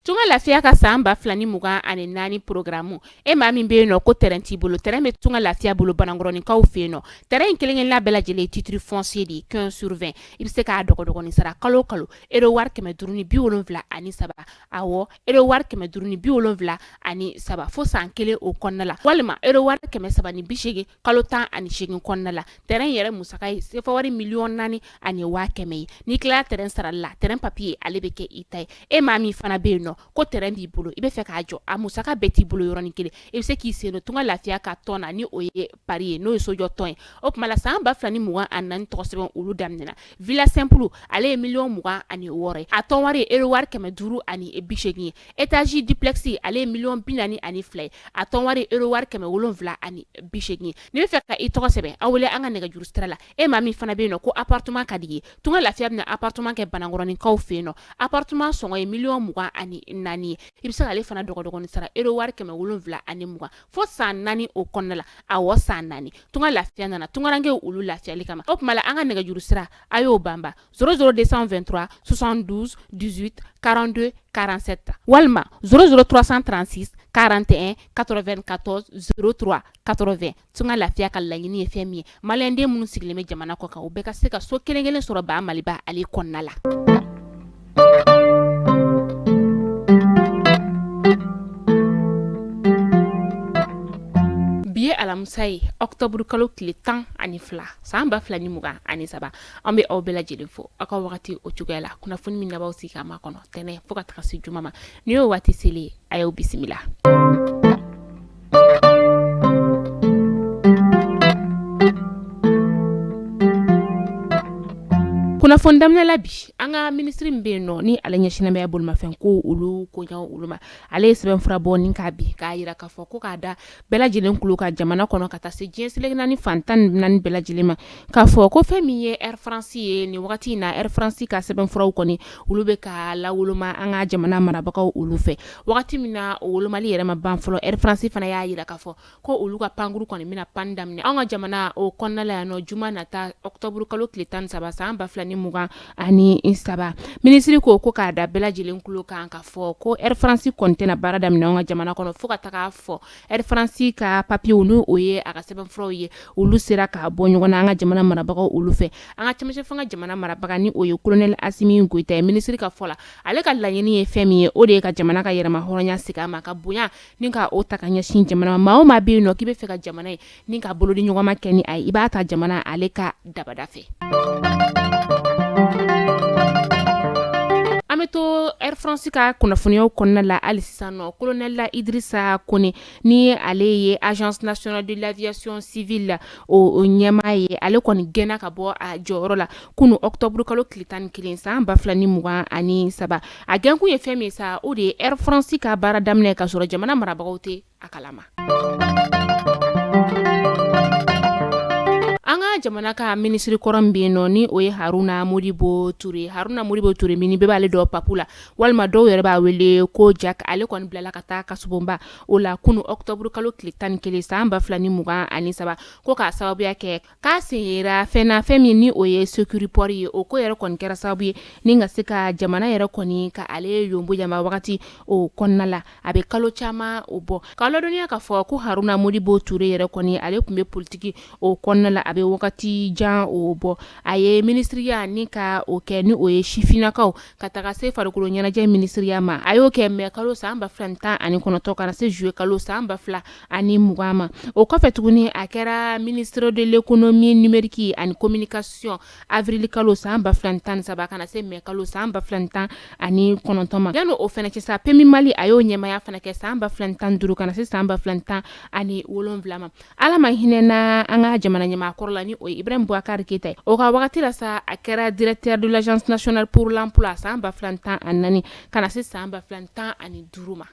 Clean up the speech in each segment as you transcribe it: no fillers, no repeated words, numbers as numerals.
tunga lafiya ka san ba filani mugan ani naani programme e maa min be no ko terrain ti bolo terrain be tunga lafiya bolo banangoroni kaw fe no terrain kelen la bela jele titre foncier di 15/20 ibe se ka dogo ni sara kalo ero war keme duruni bi wolonvla ani saba awo ero war keme duruni bi wolonvla ani saba fo san kele o konnala walma ero war keme saba ni bishege kalo tan ani shegin konnala terrain yere musakai se fo wari million nani ani wa keme ni kla terrain sara la terrain papier ale be ke itay e mami fana be no ko terrain bi bolo ibe fe ka jo amusaka beti bolo yoroni kele e se ki se no tunga lafiya ka tona ni oye pari no so jo ton o kuma la san ba flani muwa anan to sebon ulu damnena villa simple ale million muwa ani wore aton wari ero war keme duru ani e bishegi etage duplexi ale million binani ani flay aton wari ero war keme wolonvla ani bishegi ni fe ka ito sebe awle anga nega juru strala e mami fana be no ko appartement kadi tunga lafiya na appartement ke banangoroni kaw fe no appartement songo e million muwa ani nani ibisa ale fana dogo ni sara ero war keme wolonvla ani muwa fo san nani o konnala awo san nani tunga lafiya nana tunga range ulu lafiya likama op mala anga nega juru stra ayo bamba 00223 72 18 42 47 walma 00336 41 94 03 80 tunga lafiya ka lagini femi malende munu sigleme jamana ko ka ubeka seka so kelengelen soro ba maliba ali konnala alamsai octobre kalo tile 10 ani fla samba fla ni muga ani saba ambe o bela jelefo aka wakati o chugela kuna funi minna bawo sika makono tene foka trasi jumama niyo wati sele ayo bismillah kuna fondamna labi anga ministry mbeno ni alanya shinambe abul mafen ko ulu ko nyaw uluma ale seben frabo nin kabi ka yira ka fo ko kada bela jilen kulu ka jamana kono kata se jensle nani fantan nan bela jilema ka fo ko femi ye air france ni wakati na air france ka seben frabo koni ulube ka la uluma anga jamana marabaka ulu fe wakati mina uluma li yere ma ban folo air france fana ya yira ka fo ko ulu ka panguru koni mina pandam ni anga jamana o konna la no juma na ta octobre kalo kletan saba samba flani muga ani instaba ministry ko ka da bela jilen kulo kan ka fo ko air france container barada mina nga jamana kono fuka taka fo air france ka papier unu oye aka seben fro ye ulu sira ka bonyo na nga jamana marabaka ulu fe anga chemche fanga jamana marabaka ni oye colonel Asimi Goita ministry ka fola ale ka lanyeni ye femi o de ka jamana ka yera ma horonya sika ma ka bunya ninka o takanya shin jamana ma o ma be no kibe fe ka jamana ninka bolodi nyogoma keni ai ibata jamana ale ka dabada fe ameto air france ka kunafuniyo konna la alisano colonel la Idrissa Kone ni ale ye agence nationale de l'aviation civile o nyama ye ale koni gena ka bo a joro la kunu octobre kalo klitan kilinsa ba flani muga ani saba a genku ye femi sa o de air france ka bara damne ka soro jamana marabagote akalama anga jamana ka ministry korambe no ni oye Haruna Modibo Touré mini bebale do papula walma do yere ba wele ko Jack ale kon blala kata kasubomba ola kunu octobre kalo klitan kele samba flani muga ani saba ko ka sababu yake ka sera fena femi ni oye security o ko yere kon kera sababu ninga sika jamana yere koni ka ale yombo jama wakati o konnala abe kalo chama obo kalo dunia ka fo ko Haruna Modibo Touré yere koni ale kumbe politiki o konnala abe wakati jan obo aye ministriya ni ka o ke ni oye shifina ka kataka se farukulu nyana je ministriya ma ayo ke me kalo samba franta ani kono to kana se jouer kalo samba fla ani mugama o ko fetuguni akera ministre de l'économie numérique ani communication avril kalo samba franta saba kana se me kalo samba franta ani kono to ma yano o fena ke sa pemi mali ayo nyema ya fena ke samba franta duru kana se samba franta ani wolon vlama ala ma hinena anga jamana nyema korla ni o Ibrahim Bouakar Keita o ka wakati la sa akera directeur de l'agence nationale pour l'emploi samba flantan anani kana se samba flantan ani duruma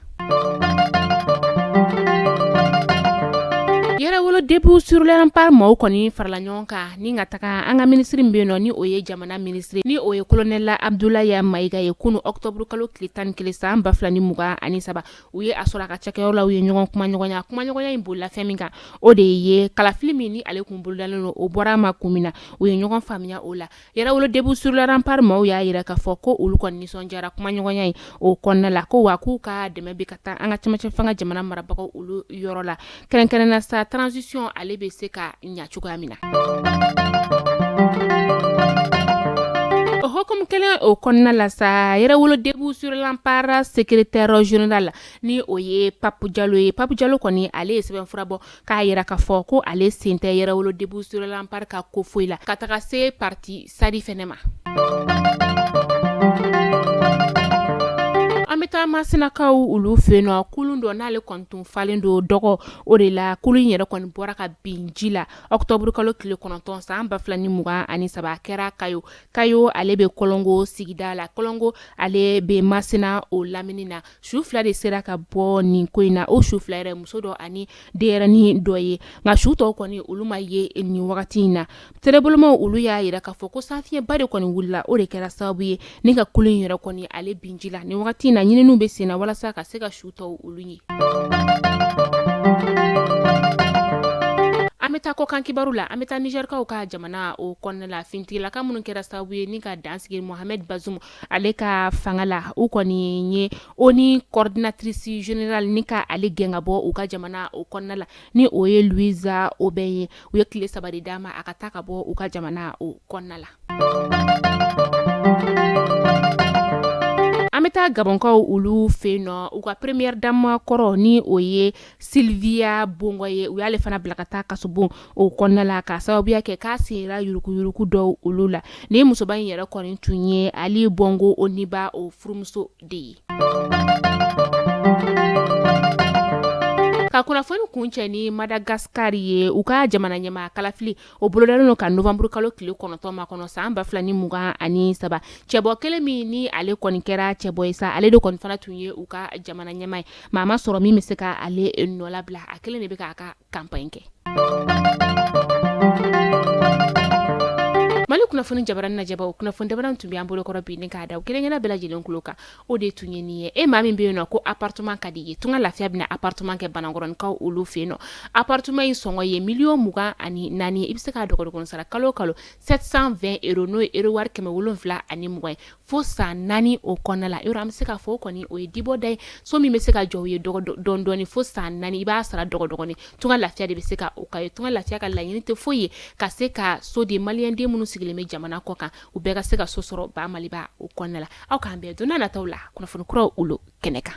yara wolo début sur les remparts mo koni farla nyonka ni ngataka anga ministre mbeno ni oye jamana ministre ni oye colonel Abdoulaye Maiga ye kunu octobre kalo klitan kilisa mbafla ni muga ani saba uye asola ka chake ola uye nyongon kuma nyogonya imbola feminga ode ye kala filmi ni ale kumbulalo o bora makumina uye nyongon famia ola yara wolo début sur les remparts mo ya yira ka foko ulu kon ni sonjara kuma nyogonya o konnala ko waku ka deme bikata anga chamache fanga jamana marabako ulu yorola keren na sa transition ale be se ka nya chuga mina hokum kelen o konna la sa yera wolo début sur l'empare secrétaire général ni oye Papu Diallo koni ale seben furabo ka yera ka foko ale sente yera wolo début sur l'empare ka ko foila kataka se parti sadi fenema ameta masina kaw ulu feno kulundo nale kontun falendo dogo orela kulun yere kon bora ka binjila octobre kalo kile kononton sa amba flani muga ani saba kera kayo alebe kolongo sigidala kolongo alebe masina o laminina shufla de sera ka bo ni koina o shufla ere musodo ani dera ni doye nga shuto koni uluma ye ni wakati na terebulmo ulu ya yira ka foko safie bare koni wulla ore kera sabuye ni ka kulun yere koni ale binjila ni wakati na nyine nube sena wala saka sega shuto ulunyi ameta ko kanki barula ameta Niger ka ka jamana o konna la finti la kamunun kera sabuye ni ka dansige Mohamed Bazoum ale ka fangala o koni nye oni coordinatrice générale ni ka ale genga bo o ka jamana o konna la ni oye Louisa Obeye o yekile sabari dama akataka bo o ka jamana o konna la ameta gabonko ulu feno uka première dame koro ni oye Sylvia Bongoye u yale fana blakata kasubu o konnala ka sababu yake ka sira yuruku do ulula ni musoban yere konin tunye Ali Bongo Oniba o frumso de ka kuna fonu kunche ni Madagascar ye uka jamana nyama kalafili o bolodano ka Novembre kalo kile konoto makono sa amba flani muga ani saba chebo kelemi ni ale konikera chebo isa ale do kon fana tunye uka jamana nyama mama soro mi meseka ale nola bla akele ne be ka campagne ke mali kuna funu jabaran na jaba kuna funu dabaran tumbi ambulo ko rabi ni ka daw kelen na bela jelen kuloka o de tunye ni e mami be no ko appartement kadi tunga lafia bina appartement ke banangoron ka ulu feno appartement songo ye million muga ani nani ibse ka dogo dogo sara kalo 720 euro no euro war keme wolon vla ani muga fo sa nani o konala euro am se ka fo koni o dibo dai so mi me se ka jowo ye dogo don doni fo sa nani ba sara dogo dogo ni tunga lafia de be se ka o ka tunga lafia ka la yini te foye ka se ka so de malien de munu sigileme jamana koka u bega se ka sosoro ba maliba o konnala aw kan be do nana tawla kuna funu kuro ulo keneka